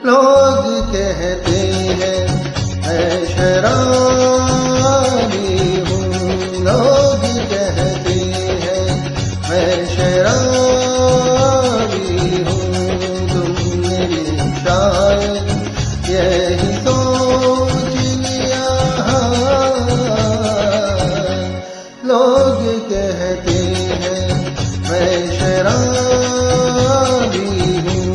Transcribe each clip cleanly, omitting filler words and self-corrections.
लोग कहते हैं मैं शराबी हूँ, लोग कहते हैं मैं शराबी हूँ, तुमने शायद यही सोच लिया। लोग कहते हैं मैं शराबी हूँ।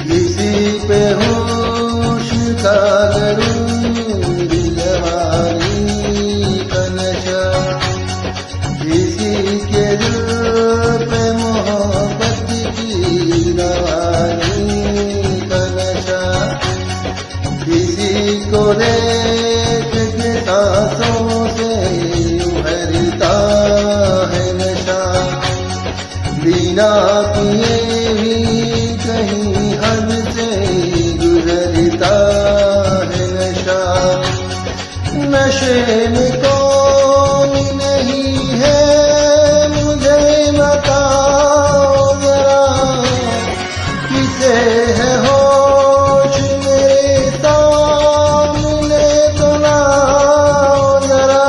किसी पे होश का जरूरी जवानी का नशा, किसी के दिल पे मोहब्बत की रवानी का नशा, किसी को देख के सांसों से उभरता है नशा, बिना पिए भी कहीं हद से गुजरता है नशा। नशे में कौन नहीं है मुझे बताओ जरा, किसे है होश मेरे सामने तो लाओ जरा।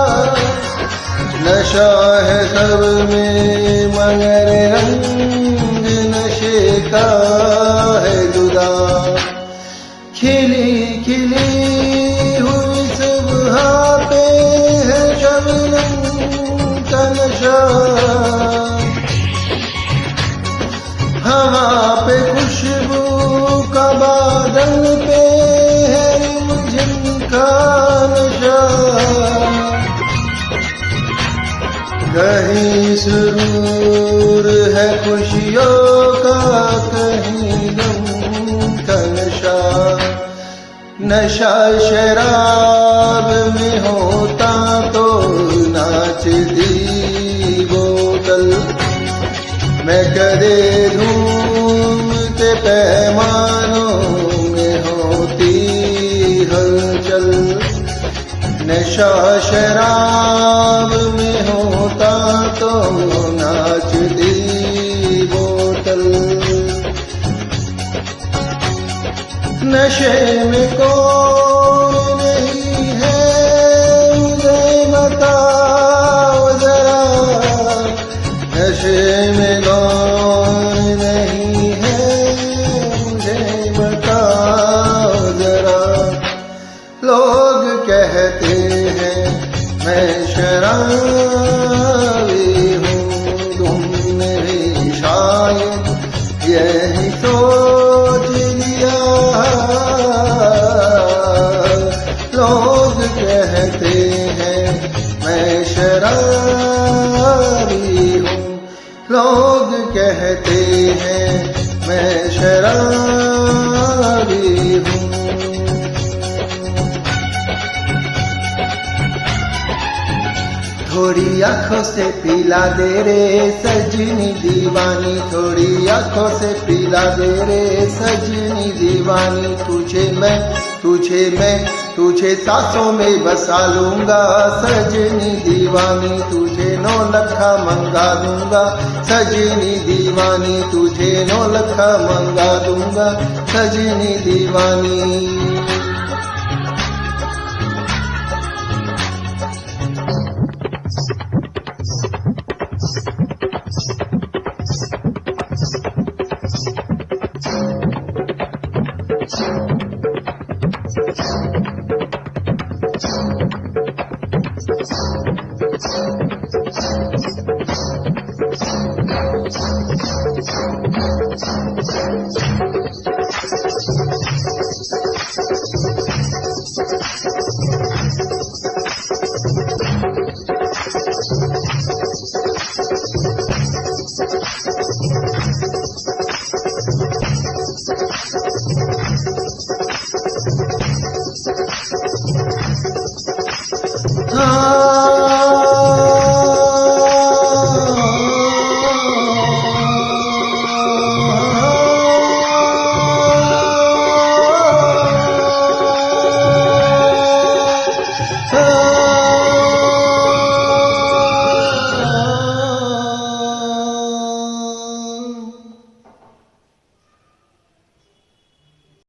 नशा है सब में मगर रंग नशे का है जुदा, खिली खिली हुई सुबह पे है शबनम का नशा, हवा पे खुशबू का बादल पे है झिमका नशा, कहीं सुरूर है खुशियों का कहीं गम का नशा। नशा शराब में होता तो नाचती बोतल, मैं कदे धूमते पैमानों में होती हलचल। नशा शराब में होता तो नाचती बोतल, नशे में कौन नहीं है मुझे बताओ जरा, नशे में कौन नहीं है मुझे बताओ जरा। लोग कहते हैं मैं शराबी हूँ, तुमने भी शायद यही सोच लिया। लोग कहते हैं मैं शराबी हूँ, लोग कहते हैं मैं शराबी हूँ। थोड़ी आंखों से पिला दे रे सजनी दीवानी, थोड़ी आंखों से पिला दे रे सजनी दीवानी, तुझे सांसों में बसा लूंगा सजनी दीवानी, तुझे 9 लखा मंगा दूंगा सजनी दीवानी, तुझे 9 लखा मंगा दूंगा सजनी दीवानी।